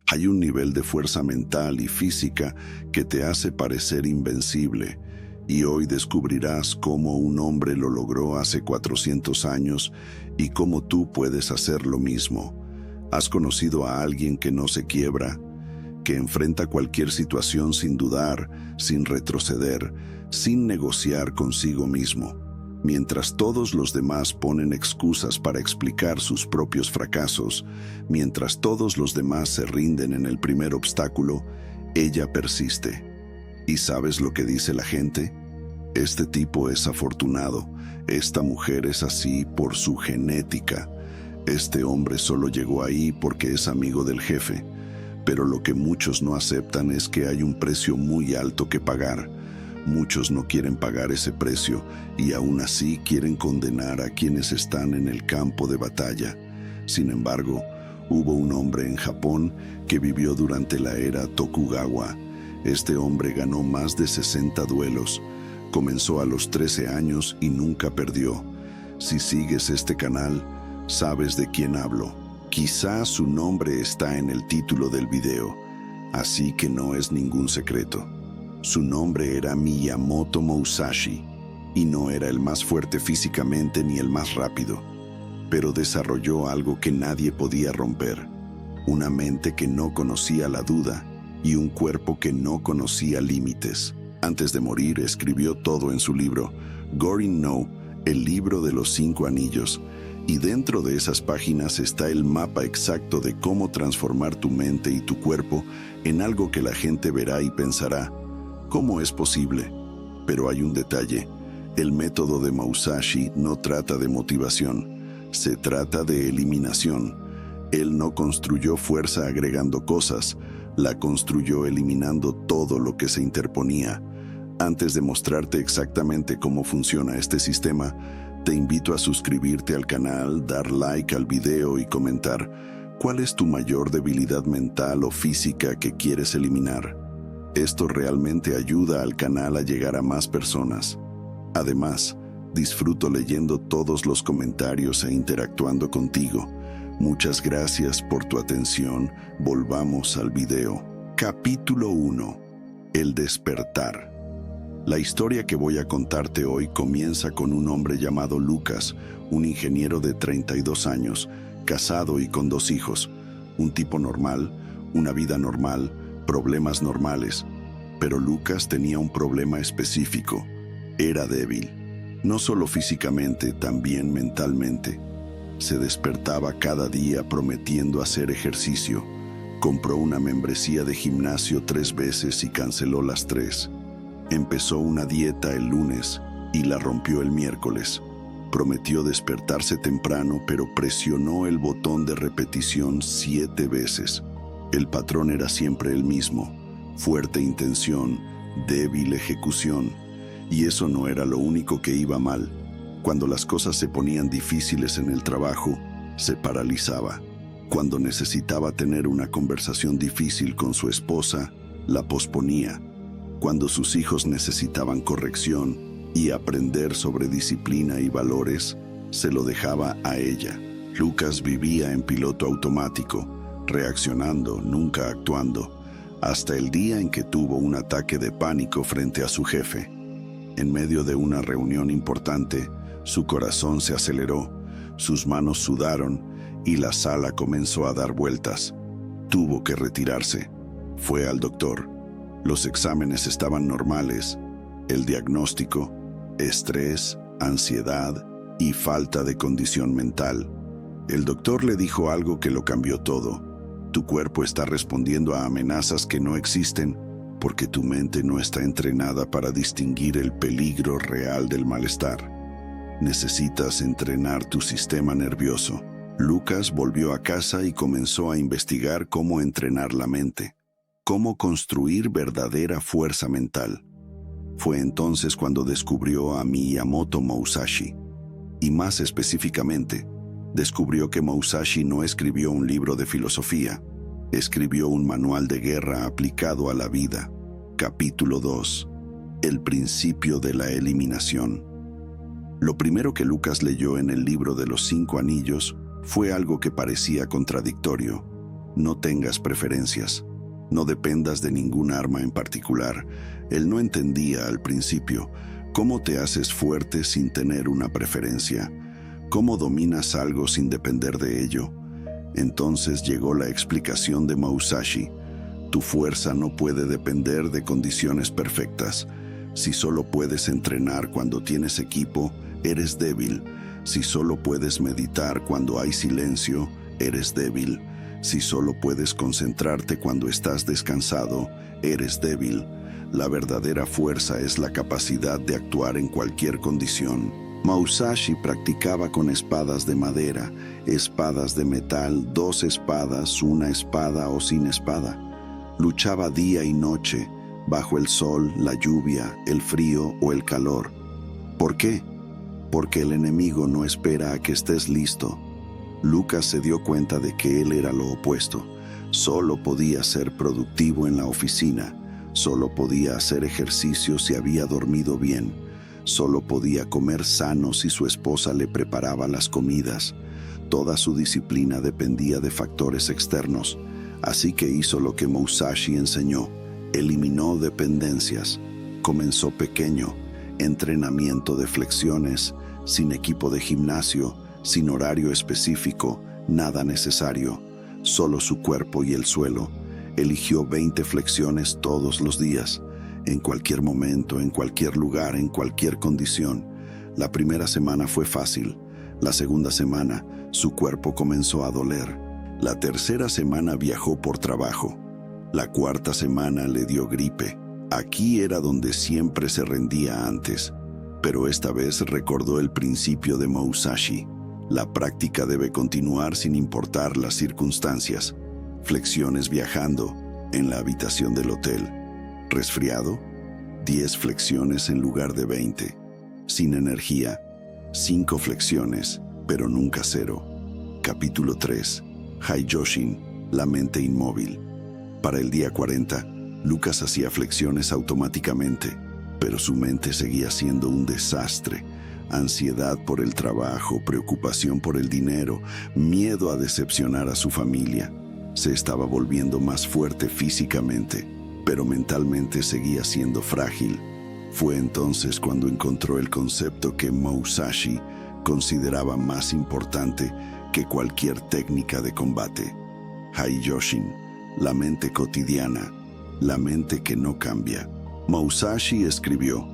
Hay un nivel de fuerza mental y física que te hace parecer invencible, y hoy descubrirás cómo un hombre lo logró hace 400 años y cómo tú puedes hacer lo mismo. ¿Has conocido a alguien que no se quiebra, que enfrenta cualquier situación sin dudar, sin retroceder, sin negociar consigo mismo? Mientras todos los demás ponen excusas para explicar sus propios fracasos, mientras todos los demás se rinden en el primer obstáculo, ella persiste. ¿Y sabes lo que dice la gente? Este tipo es afortunado, esta mujer es así por su genética, este hombre solo llegó ahí porque es amigo del jefe. Pero lo que muchos no aceptan es que hay un precio muy alto que pagar. Muchos no quieren pagar ese precio y aún así quieren condenar a quienes están en el campo de batalla. Sin embargo, hubo un hombre en Japón que vivió durante la era Tokugawa. Este hombre ganó más de 60 duelos. Comenzó a los 13 años y nunca perdió. Si sigues este canal, sabes de quién hablo. Quizás su nombre está en el título del video, así que no es ningún secreto. Su nombre era Miyamoto Musashi, y no era el más fuerte físicamente ni el más rápido, pero desarrolló algo que nadie podía romper, una mente que no conocía la duda y un cuerpo que no conocía límites. Antes de morir, escribió todo en su libro, Gorin no, el libro de los 5 anillos, y dentro de esas páginas está el mapa exacto de cómo transformar tu mente y tu cuerpo en algo que la gente verá y pensará, ¿cómo es posible? Pero hay un detalle, el método de Musashi no trata de motivación, se trata de eliminación. Él no construyó fuerza agregando cosas, la construyó eliminando todo lo que se interponía. Antes de mostrarte exactamente cómo funciona este sistema, te invito a suscribirte al canal, dar like al video y comentar cuál es tu mayor debilidad mental o física que quieres eliminar. Esto realmente ayuda al canal a llegar a más personas. Además, disfruto leyendo todos los comentarios e interactuando contigo. Muchas gracias por tu atención. Volvamos al video. Capítulo 1. El despertar. La historia que voy a contarte hoy comienza con un hombre llamado Lucas, un ingeniero de 32 años, casado y con 2 hijos. Un tipo normal, una vida normal, problemas normales. Pero Lucas tenía un problema específico. Era débil. No solo físicamente, también mentalmente. Se despertaba cada día prometiendo hacer ejercicio. Compró una membresía de gimnasio 3 veces y canceló las 3. Empezó una dieta el lunes y la rompió el miércoles. Prometió despertarse temprano, pero presionó el botón de repetición 7 veces. El patrón era siempre el mismo: fuerte intención, débil ejecución. Y eso no era lo único que iba mal. Cuando las cosas se ponían difíciles en el trabajo, se paralizaba. Cuando necesitaba tener una conversación difícil con su esposa, la posponía. Cuando sus hijos necesitaban corrección y aprender sobre disciplina y valores, se lo dejaba a ella. Lucas vivía en piloto automático, reaccionando, nunca actuando, hasta el día en que tuvo un ataque de pánico frente a su jefe. En medio de una reunión importante, su corazón se aceleró, sus manos sudaron y la sala comenzó a dar vueltas. Tuvo que retirarse. Fue al doctor. Los exámenes estaban normales. El diagnóstico: estrés, ansiedad y falta de condición mental. El doctor le dijo algo que lo cambió todo. Tu cuerpo está respondiendo a amenazas que no existen porque tu mente no está entrenada para distinguir el peligro real del malestar. Necesitas entrenar tu sistema nervioso. Lucas volvió a casa y comenzó a investigar cómo entrenar la mente, cómo construir verdadera fuerza mental. Fue entonces cuando descubrió a Miyamoto Musashi, y más específicamente, descubrió que Musashi no escribió un libro de filosofía, escribió un manual de guerra aplicado a la vida. Capítulo 2. El principio de la eliminación. Lo primero que Lucas leyó en el libro de los 5 anillos fue algo que parecía contradictorio. No tengas preferencias. No dependas de ningún arma en particular. Él no entendía al principio cómo te haces fuerte sin tener una preferencia, cómo dominas algo sin depender de ello. Entonces llegó la explicación de Musashi. Tu fuerza no puede depender de condiciones perfectas. Si solo puedes entrenar cuando tienes equipo, eres débil. Si solo puedes meditar cuando hay silencio, eres débil. Si solo puedes concentrarte cuando estás descansado, eres débil. La verdadera fuerza es la capacidad de actuar en cualquier condición. Musashi practicaba con espadas de madera, espadas de metal, 2 espadas, una espada o sin espada. Luchaba día y noche, bajo el sol, la lluvia, el frío o el calor. ¿Por qué? Porque el enemigo no espera a que estés listo. Lucas se dio cuenta de que él era lo opuesto. Solo podía ser productivo en la oficina, solo podía hacer ejercicio si había dormido bien, solo podía comer sano si su esposa le preparaba las comidas. Toda su disciplina dependía de factores externos, así que hizo lo que Musashi enseñó: eliminó dependencias. Comenzó pequeño, entrenamiento de flexiones, sin equipo de gimnasio, sin horario específico, nada necesario, solo su cuerpo y el suelo. Eligió 20 flexiones todos los días, en cualquier momento, en cualquier lugar, en cualquier condición. La primera semana fue fácil. La segunda semana, su cuerpo comenzó a doler. La tercera semana viajó por trabajo. La cuarta semana le dio gripe. Aquí era donde siempre se rendía antes, pero esta vez recordó el principio de Musashi. La práctica debe continuar sin importar las circunstancias. Flexiones viajando, en la habitación del hotel. Resfriado, 10 flexiones en lugar de 20. Sin energía, 5 flexiones, pero nunca 0. Capítulo 3. Haijoshin, la mente inmóvil. Para el día 40, Lucas hacía flexiones automáticamente, pero su mente seguía siendo un desastre. Ansiedad por el trabajo, preocupación por el dinero, miedo a decepcionar a su familia. Se estaba volviendo más fuerte físicamente, pero mentalmente seguía siendo frágil. Fue entonces cuando encontró el concepto que Musashi consideraba más importante que cualquier técnica de combate: Haijoshin, la mente cotidiana, la mente que no cambia. Musashi escribió: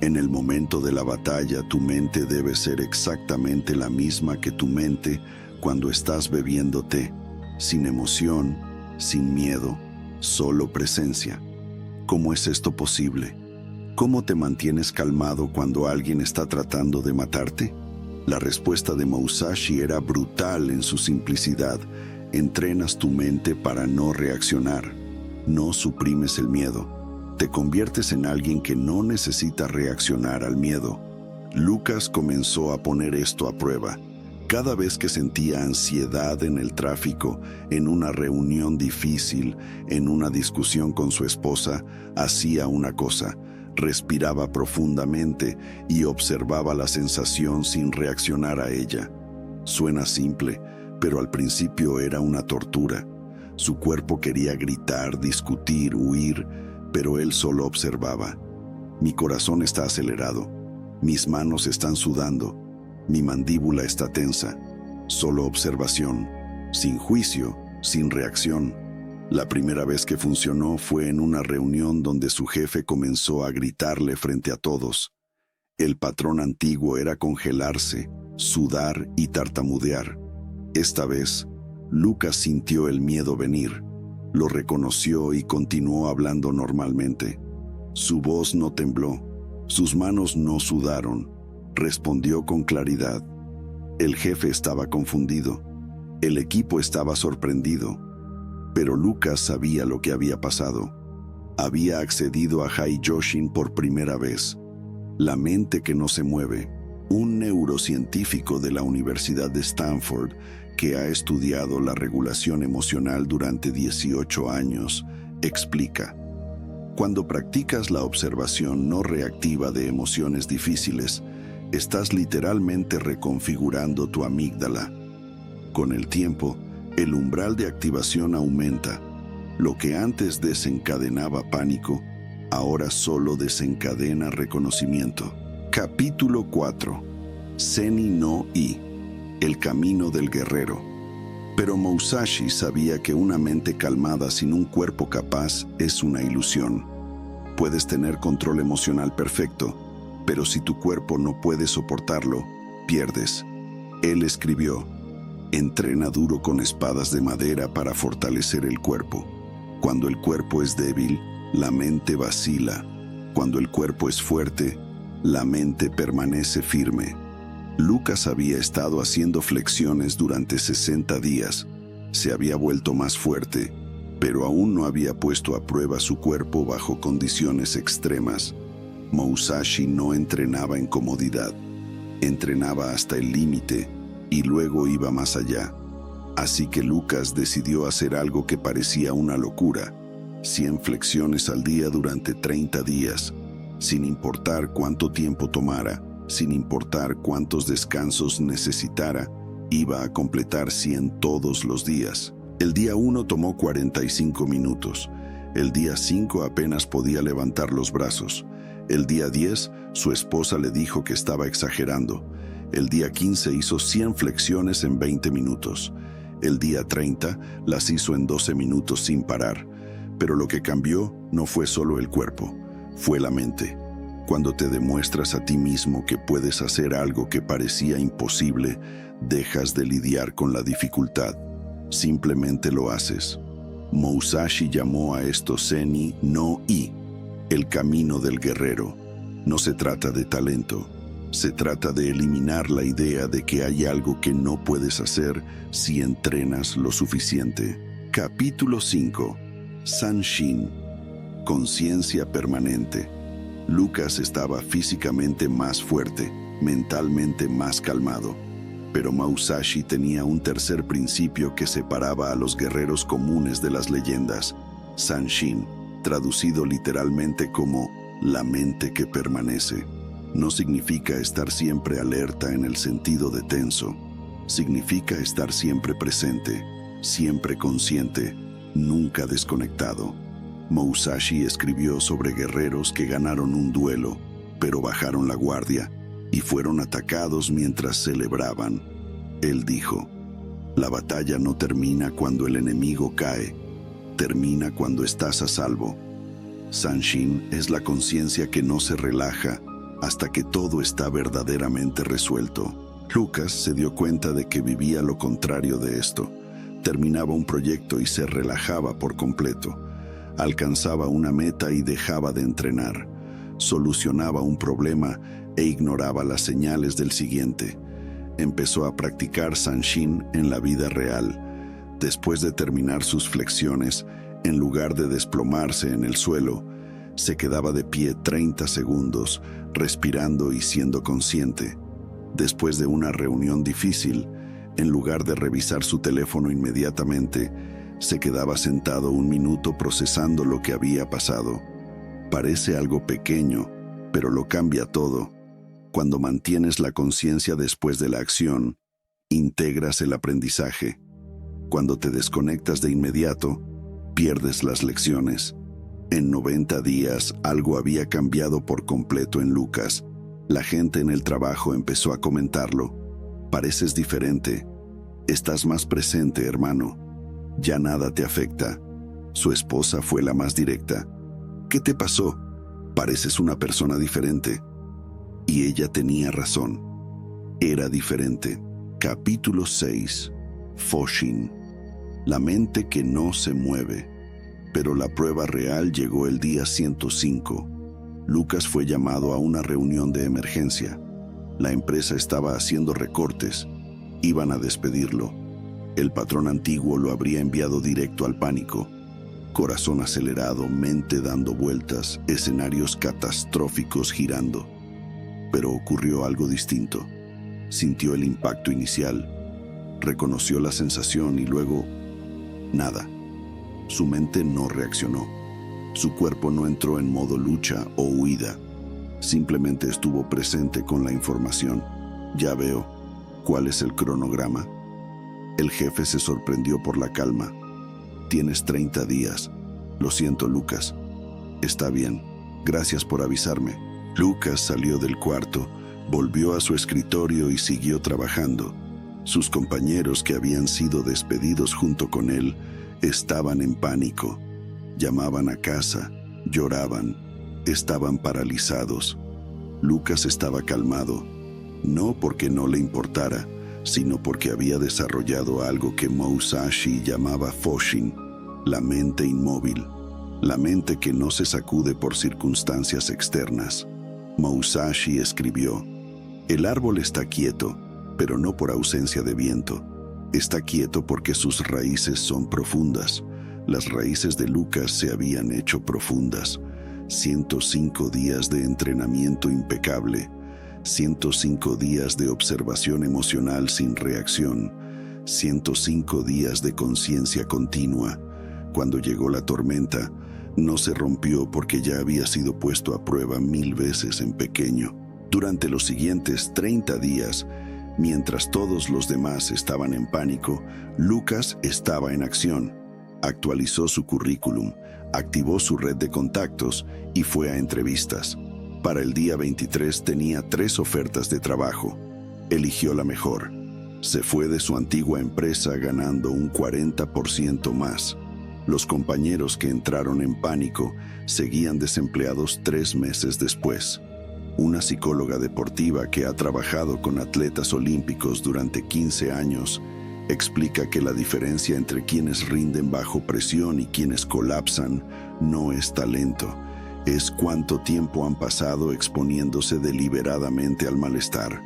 en el momento de la batalla, tu mente debe ser exactamente la misma que tu mente cuando estás bebiendo té, sin emoción, sin miedo, solo presencia. ¿Cómo es esto posible? ¿Cómo te mantienes calmado cuando alguien está tratando de matarte? La respuesta de Musashi era brutal en su simplicidad. Entrenas tu mente para no reaccionar. No suprimes el miedo. Te conviertes en alguien que no necesita reaccionar al miedo. Lucas comenzó a poner esto a prueba. Cada vez que sentía ansiedad en el tráfico, en una reunión difícil, en una discusión con su esposa, hacía una cosa: respiraba profundamente y observaba la sensación sin reaccionar a ella. Suena simple, pero al principio era una tortura. Su cuerpo quería gritar, discutir, huir, pero él solo observaba. Mi corazón está acelerado, mis manos están sudando, mi mandíbula está tensa. Solo observación, sin juicio, sin reacción. La primera vez que funcionó fue en una reunión donde su jefe comenzó a gritarle frente a todos. El patrón antiguo era congelarse, sudar y tartamudear. Esta vez, Lucas sintió el miedo venir. Lo reconoció y continuó hablando normalmente. Su voz no tembló, sus manos no sudaron. Respondió con claridad. El jefe estaba confundido. El equipo estaba sorprendido. Pero Lucas sabía lo que había pasado. Había accedido a Haijoshin por primera vez. La mente que no se mueve. Un neurocientífico de la Universidad de Stanford que ha estudiado la regulación emocional durante 18 años, explica: cuando practicas la observación no reactiva de emociones difíciles, estás literalmente reconfigurando tu amígdala. Con el tiempo, El umbral de activación aumenta. Lo que antes desencadenaba pánico, ahora solo desencadena reconocimiento. Capítulo 4. Seni no I. El camino del guerrero. Pero Musashi sabía que una mente calmada sin un cuerpo capaz es una ilusión. Puedes tener control emocional perfecto, pero si tu cuerpo no puede soportarlo, pierdes. Él escribió: entrena duro con espadas de madera para fortalecer el cuerpo. Cuando el cuerpo es débil, la mente vacila. Cuando el cuerpo es fuerte, la mente permanece firme. Lucas había estado haciendo flexiones durante 60 días. Se había vuelto más fuerte, pero aún no había puesto a prueba su cuerpo bajo condiciones extremas. Musashi no entrenaba en comodidad. Entrenaba hasta el límite y luego iba más allá. Así que Lucas decidió hacer algo que parecía una locura: 100 flexiones al día durante 30 días, sin importar cuánto tiempo tomara, sin importar cuántos descansos necesitara. Iba a completar 100 todos los días. El día 1 tomó 45 minutos. El día 5 apenas podía levantar los brazos. El día 10, su esposa le dijo que estaba exagerando. El día 15 hizo 100 flexiones en 20 minutos. El día 30 las hizo en 12 minutos sin parar. Pero lo que cambió no fue solo el cuerpo, fue la mente. Cuando te demuestras a ti mismo que puedes hacer algo que parecía imposible, dejas de lidiar con la dificultad. Simplemente lo haces. Musashi llamó a esto Seni no I, el camino del guerrero. No se trata de talento, se trata de eliminar la idea de que hay algo que no puedes hacer si entrenas lo suficiente. Capítulo 5. Sanshin. Conciencia permanente. Lucas estaba físicamente más fuerte, mentalmente más calmado. Pero Musashi tenía un tercer principio que separaba a los guerreros comunes de las leyendas: Sanshin, traducido literalmente como la mente que permanece. No significa estar siempre alerta en el sentido de tenso. Significa estar siempre presente, siempre consciente, nunca desconectado. Musashi escribió sobre guerreros que ganaron un duelo, pero bajaron la guardia y fueron atacados mientras celebraban. Él dijo: la batalla no termina cuando el enemigo cae, termina cuando estás a salvo. Sanshin es la conciencia que no se relaja hasta que todo está verdaderamente resuelto. Lucas se dio cuenta de que vivía lo contrario de esto. Terminaba un proyecto y se relajaba por completo. Alcanzaba una meta y dejaba de entrenar. Solucionaba un problema e ignoraba las señales del siguiente. Empezó a practicar Sanshin en la vida real. Después de terminar sus flexiones, en lugar de desplomarse en el suelo, se quedaba de pie 30 segundos, respirando y siendo consciente. Después de una reunión difícil, en lugar de revisar su teléfono inmediatamente, se quedaba sentado un minuto procesando lo que había pasado. Parece algo pequeño, pero lo cambia todo. Cuando mantienes la conciencia después de la acción, integras el aprendizaje. Cuando te desconectas de inmediato, pierdes las lecciones. En 90 días, algo había cambiado por completo en Lucas. La gente en el trabajo empezó a comentarlo. Pareces diferente. Estás más presente, hermano. Ya nada te afecta. Su esposa fue la más directa. ¿Qué te pasó? Pareces una persona diferente. Y ella tenía razón. Era diferente. Capítulo 6. Foshin. La mente que no se mueve. Pero la prueba real llegó el día 105. Lucas fue llamado a una reunión de emergencia. La empresa estaba haciendo recortes. Iban a despedirlo. El patrón antiguo lo habría enviado directo al pánico. Corazón acelerado, mente dando vueltas, escenarios catastróficos girando. Pero ocurrió algo distinto. Sintió el impacto inicial, reconoció la sensación y luego, nada. Su mente no reaccionó. Su cuerpo no entró en modo lucha o huida. Simplemente estuvo presente con la información. Ya veo. ¿Cuál es el cronograma? El jefe se sorprendió por la calma. «Tienes 30 días. Lo siento, Lucas». «Está bien. Gracias por avisarme». Lucas salió del cuarto, volvió a su escritorio y siguió trabajando. Sus compañeros que habían sido despedidos junto con él estaban en pánico. Llamaban a casa, lloraban, estaban paralizados. Lucas estaba calmado, no porque no le importara, sino porque había desarrollado algo que Musashi llamaba Foshin, la mente inmóvil, la mente que no se sacude por circunstancias externas. Musashi escribió: «El árbol está quieto, pero no por ausencia de viento. Está quieto porque sus raíces son profundas». Las raíces de Lucas se habían hecho profundas. 105 días de entrenamiento impecable, 105 días de observación emocional sin reacción, 105 días de conciencia continua. Cuando llegó la tormenta, no se rompió porque ya había sido puesto a prueba 1000 veces en pequeño. Durante los siguientes 30 días, mientras todos los demás estaban en pánico, Lucas estaba en acción. Actualizó su currículum, activó su red de contactos y fue a entrevistas. Para el día 23 tenía 3 ofertas de trabajo. Eligió la mejor. Se fue de su antigua empresa ganando un 40% más. Los compañeros que entraron en pánico seguían desempleados 3 meses después. Una psicóloga deportiva que ha trabajado con atletas olímpicos durante 15 años explica que la diferencia entre quienes rinden bajo presión y quienes colapsan no es talento, es cuánto tiempo han pasado exponiéndose deliberadamente al malestar.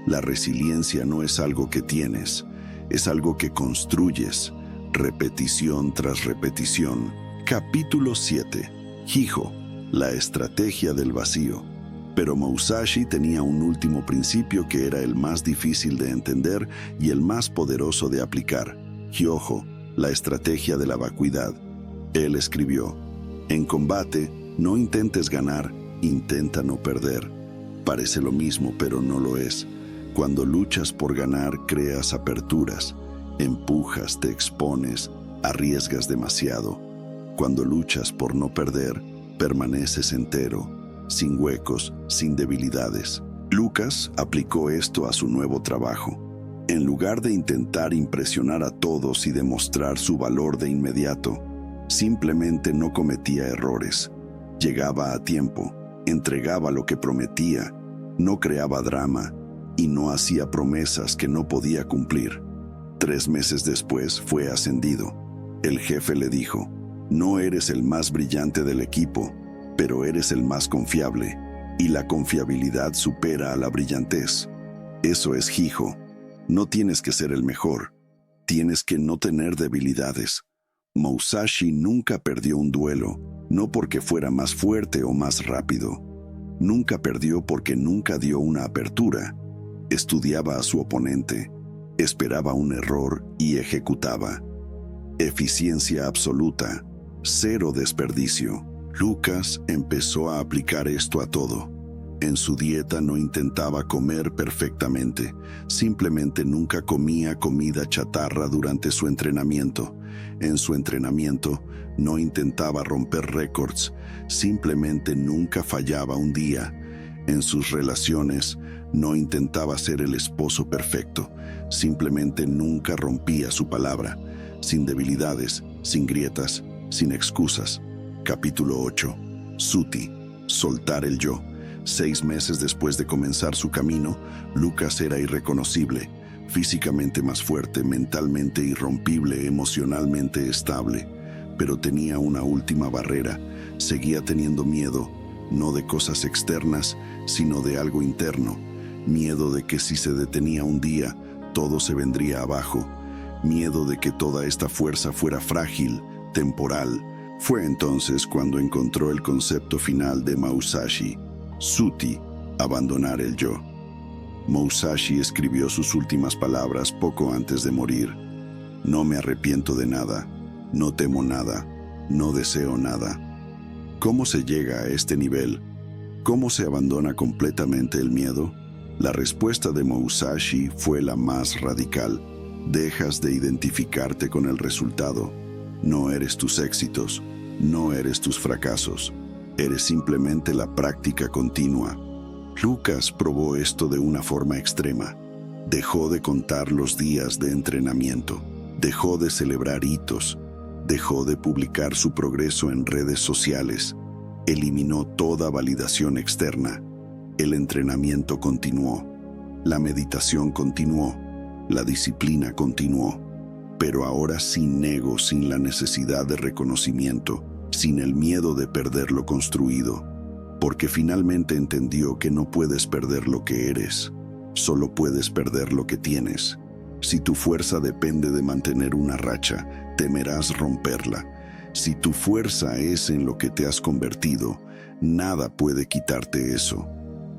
La resiliencia no es algo que tienes, es algo que construyes, repetición tras repetición. Capítulo 7. Hijo, la estrategia del vacío. Pero Musashi tenía un último principio que era el más difícil de entender y el más poderoso de aplicar. Hyojo, la estrategia de la vacuidad. Él escribió: «En combate, no intentes ganar, intenta no perder». Parece lo mismo, pero no lo es. Cuando luchas por ganar, creas aperturas, empujas, te expones, arriesgas demasiado. Cuando luchas por no perder, permaneces entero, sin huecos, sin debilidades. Lucas aplicó esto a su nuevo trabajo. En lugar de intentar impresionar a todos y demostrar su valor de inmediato, simplemente no cometía errores. Llegaba a tiempo, entregaba lo que prometía, no creaba drama y no hacía promesas que no podía cumplir. 3 meses después fue ascendido. El jefe le dijo: «No eres el más brillante del equipo, pero eres el más confiable, y la confiabilidad supera a la brillantez». Eso es Hijo. No tienes que ser el mejor, tienes que no tener debilidades. Musashi nunca perdió un duelo, no porque fuera más fuerte o más rápido. Nunca perdió porque nunca dio una apertura. Estudiaba a su oponente, esperaba un error y ejecutaba. Eficiencia absoluta, 0 desperdicio. Lucas empezó a aplicar esto a todo. En su dieta no intentaba comer perfectamente, simplemente nunca comía comida chatarra durante su entrenamiento. En su entrenamiento no intentaba romper récords, simplemente nunca fallaba un día. En sus relaciones no intentaba ser el esposo perfecto, simplemente nunca rompía su palabra, sin debilidades, sin grietas, sin excusas. Capítulo 8. Suti, soltar el yo. 6 meses después de comenzar su camino, Lucas era irreconocible, físicamente más fuerte, mentalmente irrompible, emocionalmente estable. Pero tenía una última barrera. Seguía teniendo miedo, no de cosas externas, sino de algo interno. Miedo de que si se detenía un día, todo se vendría abajo. Miedo de que toda esta fuerza fuera frágil, temporal. Fue entonces cuando encontró el concepto final de Musashi: Suti, abandonar el yo. Musashi escribió sus últimas palabras poco antes de morir: «No me arrepiento de nada, no temo nada, no deseo nada». ¿Cómo se llega a este nivel? ¿Cómo se abandona completamente el miedo? La respuesta de Musashi fue la más radical: Dejas de identificarte con el resultado. No eres tus éxitos, no eres tus fracasos. Eres simplemente la práctica continua. Lucas probó esto de una forma extrema. Dejó de contar los días de entrenamiento. Dejó de celebrar hitos. Dejó de publicar su progreso en redes sociales. Eliminó toda validación externa. El entrenamiento continuó. La meditación continuó. La disciplina continuó. Pero ahora sin ego, sin la necesidad de reconocimiento, sin el miedo de perder lo construido, porque finalmente entendió que no puedes perder lo que eres, solo puedes perder lo que tienes. Si tu fuerza depende de mantener una racha, temerás romperla. Si tu fuerza es en lo que te has convertido, nada puede quitarte eso.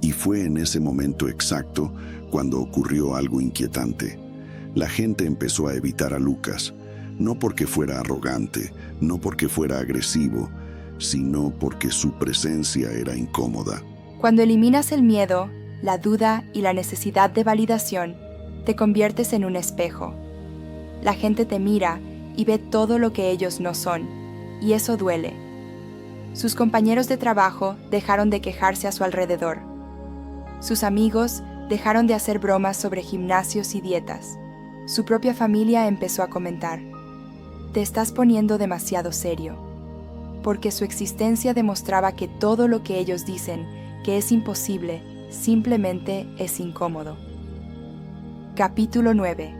Y fue en ese momento exacto cuando ocurrió algo inquietante. La gente empezó a evitar a Lucas, no porque fuera arrogante, no porque fuera agresivo, sino porque su presencia era incómoda. Cuando eliminas el miedo, la duda y la necesidad de validación, te conviertes en un espejo. La gente te mira y ve todo lo que ellos no son, y eso duele. Sus compañeros de trabajo dejaron de quejarse a su alrededor. Sus amigos dejaron de hacer bromas sobre gimnasios y dietas. Su propia familia empezó a comentar: «Te estás poniendo demasiado serio», porque su existencia demostraba que todo lo que ellos dicen que es imposible simplemente es incómodo. Capítulo 9.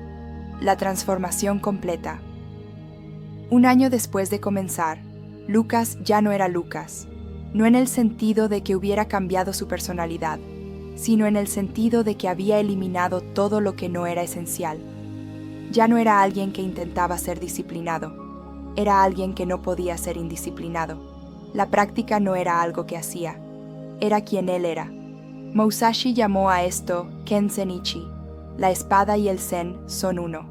La transformación completa. Un año después de comenzar, Lucas ya no era Lucas, no en el sentido de que hubiera cambiado su personalidad, sino en el sentido de que había eliminado todo lo que no era esencial. Ya no era alguien que intentaba ser disciplinado, era alguien que no podía ser indisciplinado. La práctica no era algo que hacía, era quien él era. Musashi llamó a esto Ken-Zen-Ichi. La espada y el Zen son uno.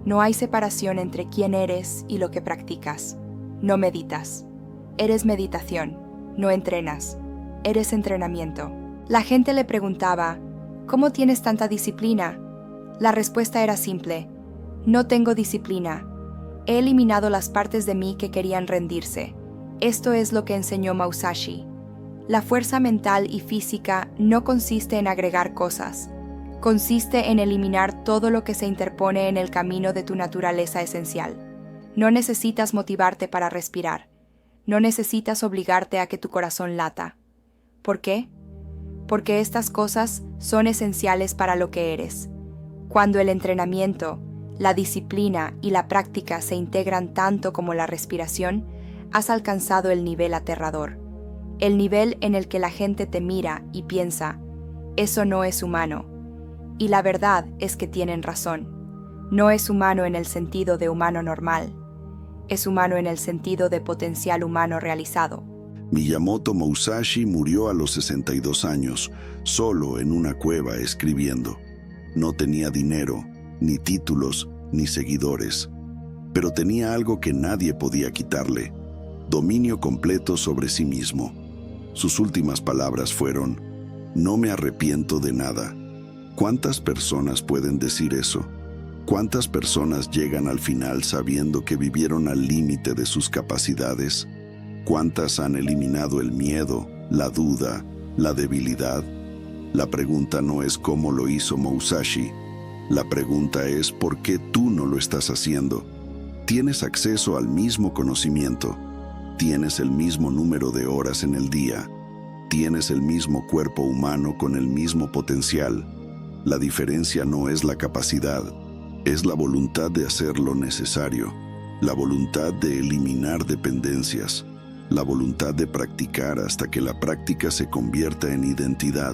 No hay separación entre quién eres y lo que practicas. No meditas. Eres meditación, no entrenas. Eres entrenamiento. La gente le preguntaba: ¿cómo tienes tanta disciplina? La respuesta era simple: no tengo disciplina. He eliminado las partes de mí que querían rendirse. Esto es lo que enseñó Musashi. La fuerza mental y física no consiste en agregar cosas. Consiste en eliminar todo lo que se interpone en el camino de tu naturaleza esencial. No necesitas motivarte para respirar. No necesitas obligarte a que tu corazón lata. ¿Por qué? Porque estas cosas son esenciales para lo que eres. Cuando el entrenamiento, la disciplina y la práctica se integran tanto como la respiración, has alcanzado el nivel aterrador. El nivel en el que la gente te mira y piensa: eso no es humano. Y la verdad es que tienen razón. No es humano en el sentido de humano normal. Es humano en el sentido de potencial humano realizado. Miyamoto Musashi murió a los 62 años, solo en una cueva escribiendo. No tenía dinero, ni títulos, ni seguidores, pero tenía algo que nadie podía quitarle: dominio completo sobre sí mismo. Sus últimas palabras fueron: no me arrepiento de nada. ¿Cuántas personas pueden decir eso? ¿Cuántas personas llegan al final sabiendo que vivieron al límite de sus capacidades? ¿Cuántas han eliminado el miedo, la duda, la debilidad? La pregunta no es cómo lo hizo Musashi. La pregunta es ¿por qué tú no lo estás haciendo? Tienes acceso al mismo conocimiento. Tienes el mismo número de horas en el día. Tienes el mismo cuerpo humano con el mismo potencial. La diferencia no es la capacidad, es la voluntad de hacer lo necesario, la voluntad de eliminar dependencias, la voluntad de practicar hasta que la práctica se convierta en identidad,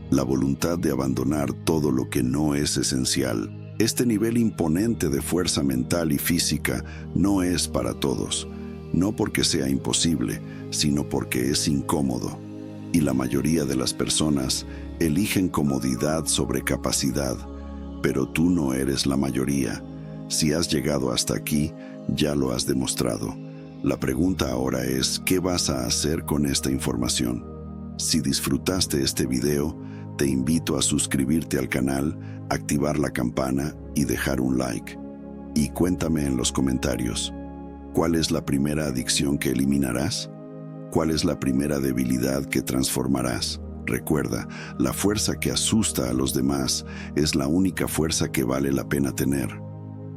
la voluntad de abandonar todo lo que no es esencial. Este nivel imponente de fuerza mental y física no es para todos, no porque sea imposible, sino porque es incómodo. Y la mayoría de las personas eligen comodidad sobre capacidad, pero tú no eres la mayoría. Si has llegado hasta aquí, ya lo has demostrado. La pregunta ahora es, ¿qué vas a hacer con esta información? Si disfrutaste este video, Te invito a suscribirte al canal, activar la campana y dejar un like. Y cuéntame en los comentarios, ¿cuál es la primera adicción que eliminarás? ¿Cuál es la primera debilidad que transformarás? Recuerda, la fuerza que asusta a los demás es la única fuerza que vale la pena tener.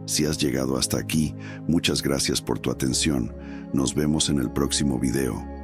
Si has llegado hasta aquí, muchas gracias por tu atención. Nos vemos en el próximo video.